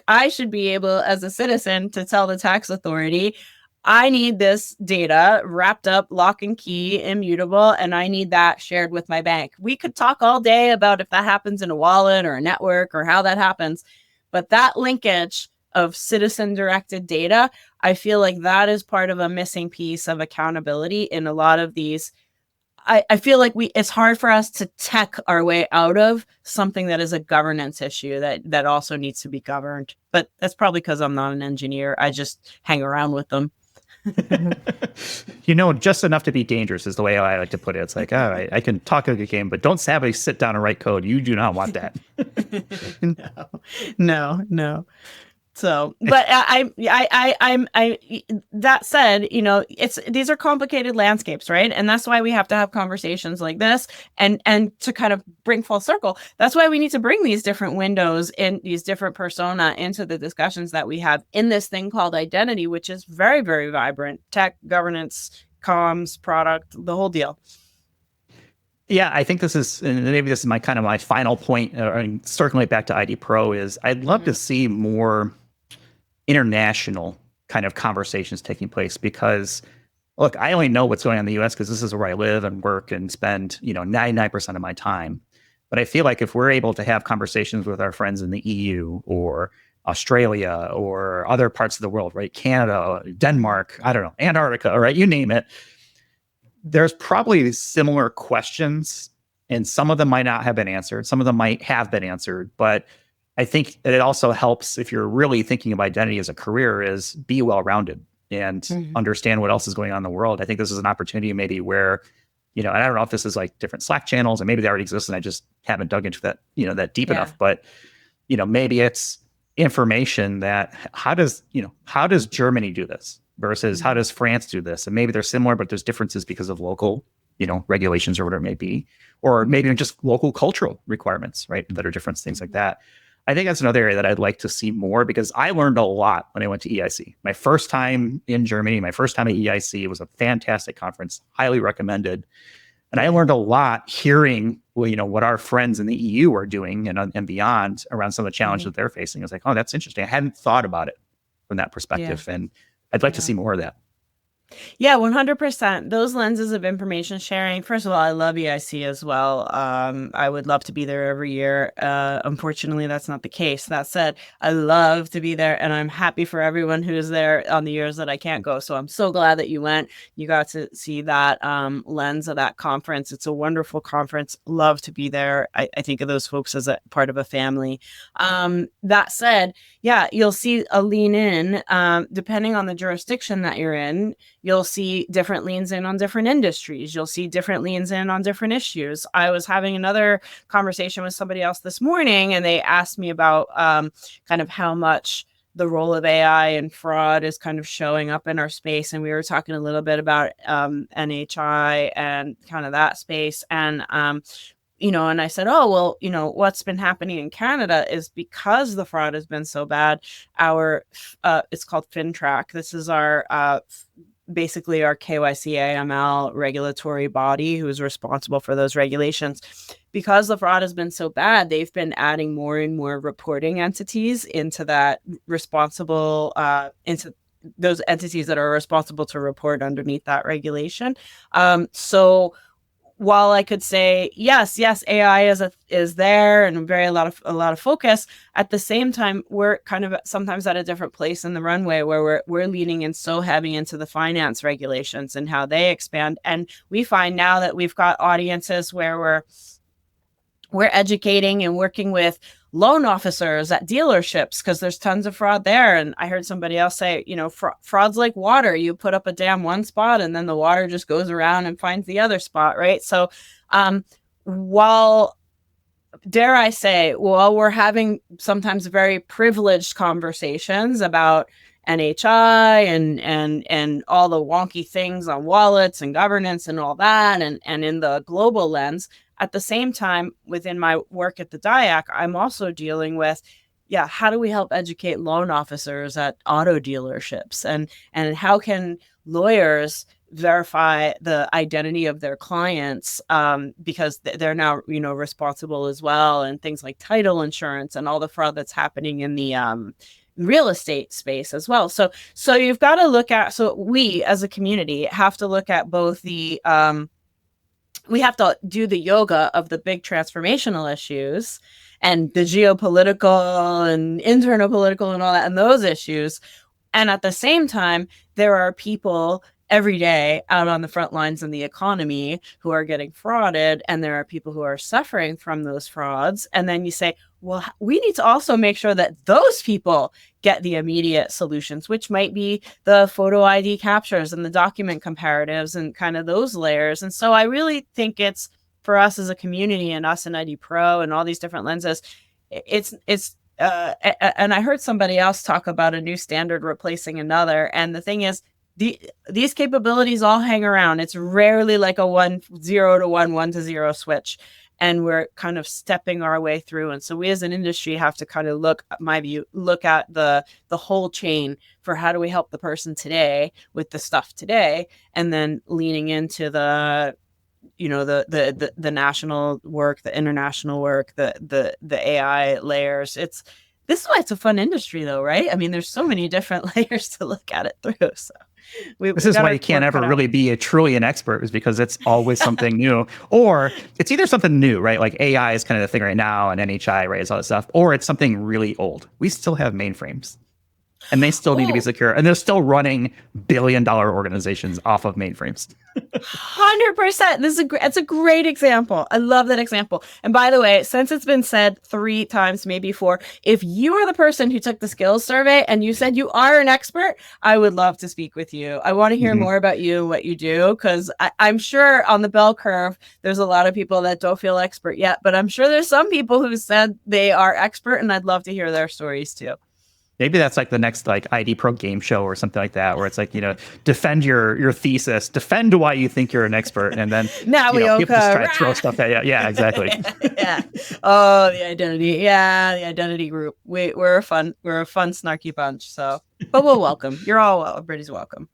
I should be able, as a citizen, to tell the tax authority, I need this data wrapped up, lock and key, immutable, and I need that shared with my bank. We could talk all day about if that happens in a wallet or a network or how that happens, but that linkage of citizen-directed data, I feel like that is part of a missing piece of accountability in a lot of these. I feel like it's hard for us to tech our way out of something that is a governance issue that also needs to be governed. But that's probably because I'm not an engineer. I just hang around with them. Just enough to be dangerous is the way I like to put it. It's like, all right, I can talk a good game, but don't savvy sit down and write code. You do not want that. No. So, but I that said, these are complicated landscapes, right? And that's why we have to have conversations like this, and to kind of bring full circle. That's why we need to bring these different windows and these different persona into the discussions that we have in this thing called identity, which is very, very vibrant. Tech, governance, comms, product, the whole deal. Yeah, I think this is, and maybe this is my final point, circling back to IDPro, is I'd love to see more international kind of conversations taking place, because look, I only know what's going on in the US because this is where I live and work and spend 99% of my time. But I feel like if we're able to have conversations with our friends in the EU or Australia or other parts of the world, right? Canada, Denmark, I don't know, Antarctica, right? You name it. There's probably similar questions, and some of them might not have been answered. Some of them might have been answered, but I think that it also helps, if you're really thinking of identity as a career, is be well-rounded and understand what else is going on in the world. I think this is an opportunity maybe where, and I don't know if this is like different Slack channels, and maybe they already exist and I just haven't dug into that, that deep enough, but, maybe it's information that how does Germany do this versus how does France do this? And maybe they're similar, but there's differences because of local, regulations or whatever it may be, or maybe just local cultural requirements, right? That are different, things like that. I think that's another area that I'd like to see more, because I learned a lot when I went to EIC. My first time in Germany, my first time at EIC, was a fantastic conference, highly recommended. And I learned a lot hearing, what our friends in the EU are doing and beyond around some of the challenges that they're facing. I was like, oh, that's interesting. I hadn't thought about it from that perspective. And I'd like to see more of that. Yeah, 100%. Those lenses of information sharing. First of all, I love EIC as well. I would love to be there every year. Unfortunately, that's not the case. That said, I love to be there, and I'm happy for everyone who's there on the years that I can't go. So I'm so glad that you went. You got to see that lens of that conference. It's a wonderful conference. Love to be there. I think of those folks as a part of a family. That said, yeah, you'll see a lean in, depending on the jurisdiction that you're in. You'll see different leans in on different industries. You'll see different leans in on different issues. I was having another conversation with somebody else this morning, and they asked me about kind of how much the role of AI and fraud is kind of showing up in our space. And we were talking a little bit about NHI and kind of that space. And and I said, oh, well, what's been happening in Canada is because the fraud has been so bad, it's called FinTrack. This is our basically our KYC AML regulatory body who is responsible for those regulations. Because the fraud has been so bad, they've been adding more and more reporting entities into that into those entities that are responsible to report underneath that regulation. So while I could say yes, AI is there and a lot of focus, at the same time we're kind of sometimes at a different place in the runway where we're leaning in so heavy into the finance regulations and how they expand. And we find now that we've got audiences where we're educating and working with loan officers at dealerships because there's tons of fraud there. And I heard somebody else say, fraud's like water. You put up a dam one spot and then the water just goes around and finds the other spot, right? So while we're having sometimes very privileged conversations about NHI and all the wonky things on wallets and governance and all that, and in the global lens, at the same time, within my work at the DIACC, I'm also dealing with, how do we help educate loan officers at auto dealerships? And how can lawyers verify the identity of their clients because they're now, responsible as well, and things like title insurance and all the fraud that's happening in the real estate space as well. So you've got to look at, we as a community have to look at both the we have to do the yoga of the big transformational issues and the geopolitical and internal political and all that, and those issues. And at the same time, there are people every day out on the front lines in the economy who are getting frauded, and there are people who are suffering from those frauds. And then you say, well, we need to also make sure that those people get the immediate solutions, which might be the photo ID captures and the document comparatives and kind of those layers. And so I really think it's for us as a community and us in IDPro and all these different lenses, and I heard somebody else talk about a new standard replacing another. And the thing is, these capabilities all hang around. It's rarely like a 1-0 to 1-1-0 switch. And we're kind of stepping our way through. And so we as an industry have to kind of look at the whole chain for how do we help the person today with the stuff today, and then leaning into the national work, the international work, the AI layers. This is why it's a fun industry though, right? I mean, there's so many different layers to look at it through. So this is why you can't ever really be a trillion expert, is because it's always something new, or it's either something new, right? Like AI is kind of the thing right now, and NHI, right, is all that stuff, or it's something really old. We still have mainframes, and they still need to be secure, and they're still running billion-dollar organizations off of mainframes. 100%. It's a great example. I love that example. And by the way, since it's been said 3 times, maybe 4, if you are the person who took the skills survey and you said you are an expert, I would love to speak with you. I want to hear more about you and what you do, because I'm sure on the bell curve, there's a lot of people that don't feel expert yet, but I'm sure there's some people who said they are expert, and I'd love to hear their stories too. Maybe that's like the next like IDPro game show or something like that, where it's like, defend your thesis, defend why you think you're an expert, and then people just try to throw stuff at you. Yeah, exactly. Yeah. Oh, the identity. Yeah, the identity group. We're a fun snarky bunch. So, but we'll welcome. You're all everybody's welcome.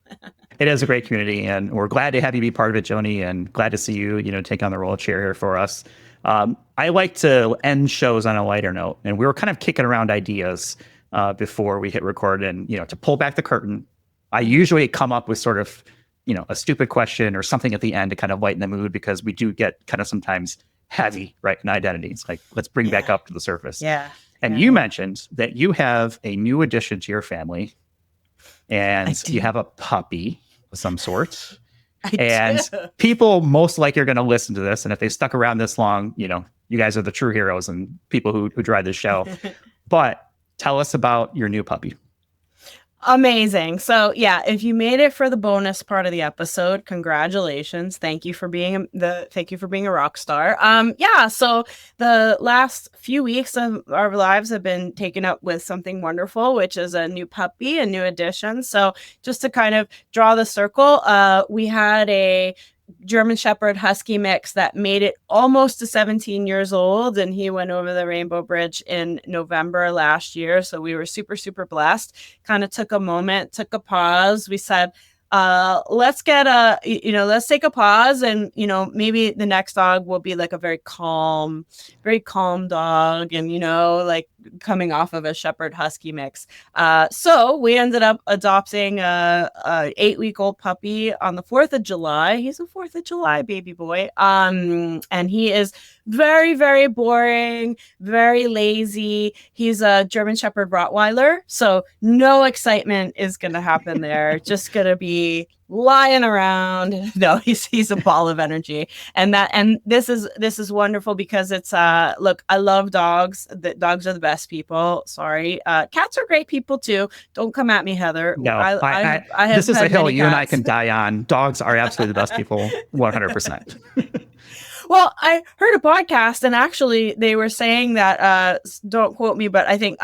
It is a great community, and we're glad to have you be part of it, Joni, and glad to see you, take on the role of chair here for us. I like to end shows on a lighter note, and we were kind of kicking around ideas before we hit record, and to pull back the curtain, I usually come up with sort of a stupid question or something at the end to kind of lighten the mood, because we do get kind of sometimes heavy, right, in identities. Like, let's bring back up to the surface. And you mentioned that you have a new addition to your family, and you have a puppy of some sort. People most likely are going to listen to this, and if they stuck around this long, you guys are the true heroes and people who drive this show. But tell us about your new puppy. Amazing. So yeah, if you made it for the bonus part of the episode, congratulations. Thank you for being a rock star. So the last few weeks of our lives have been taken up with something wonderful, which is a new puppy, a new addition. So just to kind of draw the circle, we had a German Shepherd Husky mix that made it almost to 17 years old, and he went over the Rainbow Bridge in November last year. So we were super, super blessed. Kind of took a moment, took a pause. We said, let's take a pause, and maybe the next dog will be like a very calm dog, and like coming off of a Shepherd Husky mix. So we ended up adopting a 8-week-old puppy on the 4th of July. He's a 4th of July baby boy. And he is very, very boring, very lazy. He's a German Shepherd Rottweiler, so no excitement is going to happen there. Just going to be lying around. No, he's a ball of energy, and this is wonderful, because it's look, I love dogs. The dogs are the best people. Sorry, cats are great people too. Don't come at me, Heather. No, I have this is a hill you and I can die on. Dogs are absolutely the best people, 100%. Well, I heard a podcast, and actually they were saying that, don't quote me, but I think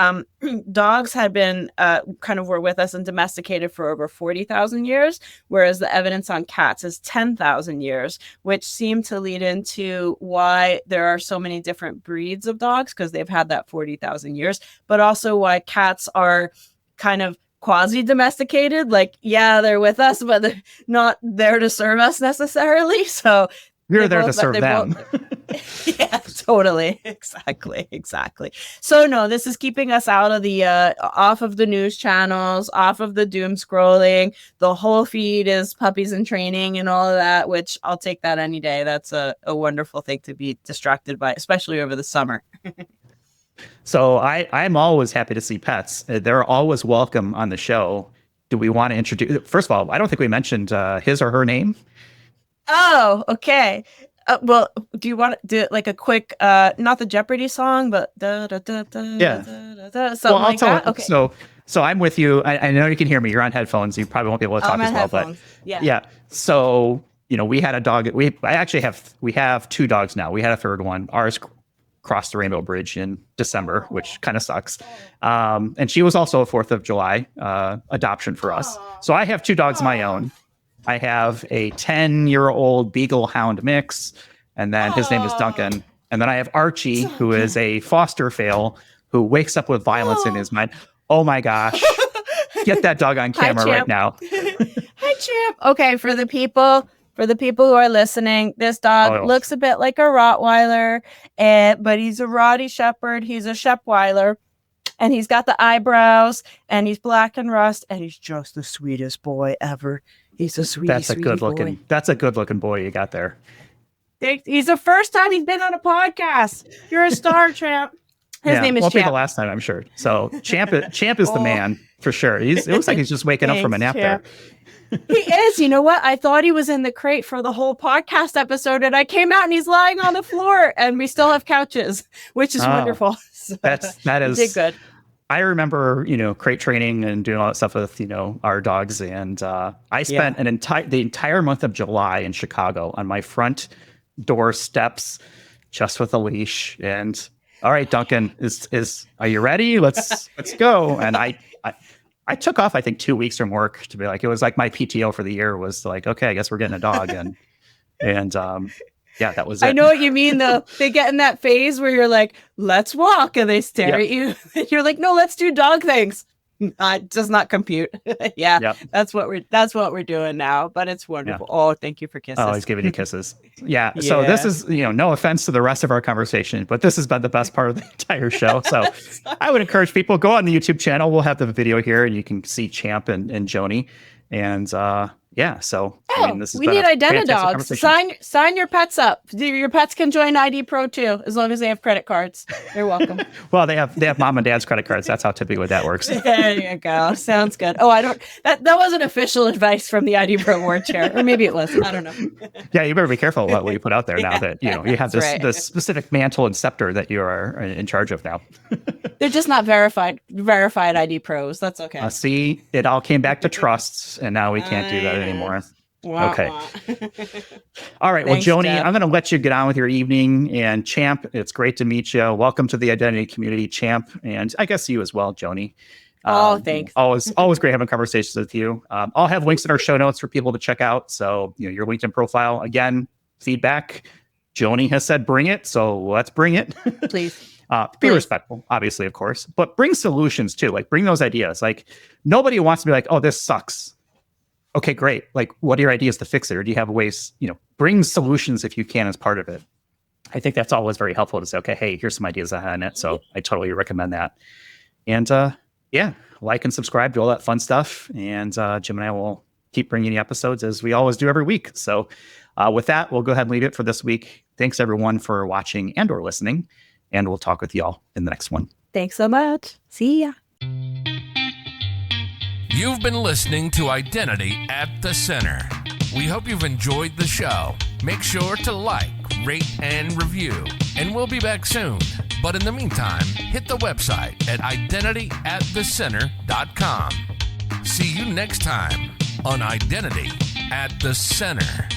dogs had been were with us and domesticated for over 40,000 years, whereas the evidence on cats is 10,000 years, which seemed to lead into why there are so many different breeds of dogs, because they've had that 40,000 years, but also why cats are kind of quasi-domesticated. Like, yeah, they're with us, but they're not there to serve us necessarily. So you're there to serve them. Yeah, totally. Exactly. So no, this is keeping us out of the off of the news channels, off of the doom scrolling. The whole feed is puppies in training and all of that, which I'll take that any day. That's a wonderful thing to be distracted by, especially over the summer. So I'm always happy to see pets. They're always welcome on the show. do we want to introduce? First of all, I don't think we mentioned his or her name. Oh, okay. Well, do you want to do like a quick, not the Jeopardy song, but Yeah. something like that? Okay. So I'm with you. I know you can hear me. You're on headphones. You probably won't be able to talk as well. But yeah. So we had a dog. We have 2 dogs now. We had a third one. Ours crossed the Rainbow Bridge in December, which kind of sucks. And she was also a 4th of July adoption for us. So I have 2 dogs of my own. I have a 10-year-old Beagle Hound mix, and then his name is Duncan. And then I have Archie, who is a foster fail who wakes up with violence in his mind. Oh my gosh. Get that dog on camera right now. Hi, Champ. Okay, for the people who are listening, this dog looks a bit like a Rottweiler, but he's a Rottie Shepherd. He's a Shepweiler, and he's got the eyebrows, and he's black and rust, and he's just the sweetest boy ever. He's a sweetie. That's a good looking boy you got there. He's the first time he's been on a podcast. You're a star, Champ. His name is won't Champ. Be the last time, I'm sure. So Champ is the man for sure. It looks like he's just waking up from a nap Champ. There. He is. You know what? I thought he was in the crate for the whole podcast episode, and I came out and he's lying on the floor, and we still have couches, which is wonderful. So, that is did good. I remember, crate training and doing all that stuff with, our dogs, and I spent the entire month of July in Chicago on my front door steps, just with a leash. And all right, Duncan, are you ready? Let's go. And I took off, I think, 2 weeks from work to be like, it was like my PTO for the year was like, okay, I guess we're getting a dog. And that was it. I know what you mean, though. They get in that phase where you're like, let's walk. And they stare at you. You're like, no, let's do dog things. It does not compute. That's what we're doing now. But it's wonderful. Oh, thank you for kisses. Oh, he's giving you kisses. So this is, no offense to the rest of our conversation, but this has been the best part of the entire show. So I would encourage people, go on the YouTube channel. We'll have the video here and you can see Champ and Joni. And we need identity dogs. Sign your pets up. Your pets can join IDPro too, as long as they have credit cards. You're welcome. Well, they have mom and dad's credit cards. That's how typically that works. There you go. Sounds good. Oh, that wasn't official advice from the IDPro board chair, or maybe it was. I don't know. Yeah, you better be careful what you put out there now that you have this specific mantle and scepter that you are in charge of now. They're just not verified IDPros. That's okay. See, it all came back to trusts, and now we can't do that anymore. Okay. All right. Thanks, well, Joni, Jeff. I'm going to let you get on with your evening. And Champ, it's great to meet you. Welcome to the identity community, Champ. And I guess you as well, Joni. Thanks. Always great having conversations with you. I'll have links in our show notes for people to check out. So, your LinkedIn profile, again, feedback. Joni has said, bring it. So let's bring it. Please. Be respectful, obviously, of course, but bring solutions too. Like, bring those ideas. Like, nobody wants to be like, oh, this sucks. Okay, great. Like, what are your ideas to fix it? Or do you have ways, bring solutions if you can as part of it. I think that's always very helpful to say, okay, hey, here's some ideas I had on it. So I totally recommend that. And like and subscribe to all that fun stuff. And Jim and I will keep bringing you episodes as we always do every week. So with that, we'll go ahead and leave it for this week. Thanks everyone for watching and or listening. And we'll talk with y'all in the next one. Thanks so much. See ya. You've been listening to Identity at the Center. We hope you've enjoyed the show. Make sure to like, rate, and review. And we'll be back soon. But in the meantime, hit the website at identityatthecenter.com. See you next time on Identity at the Center.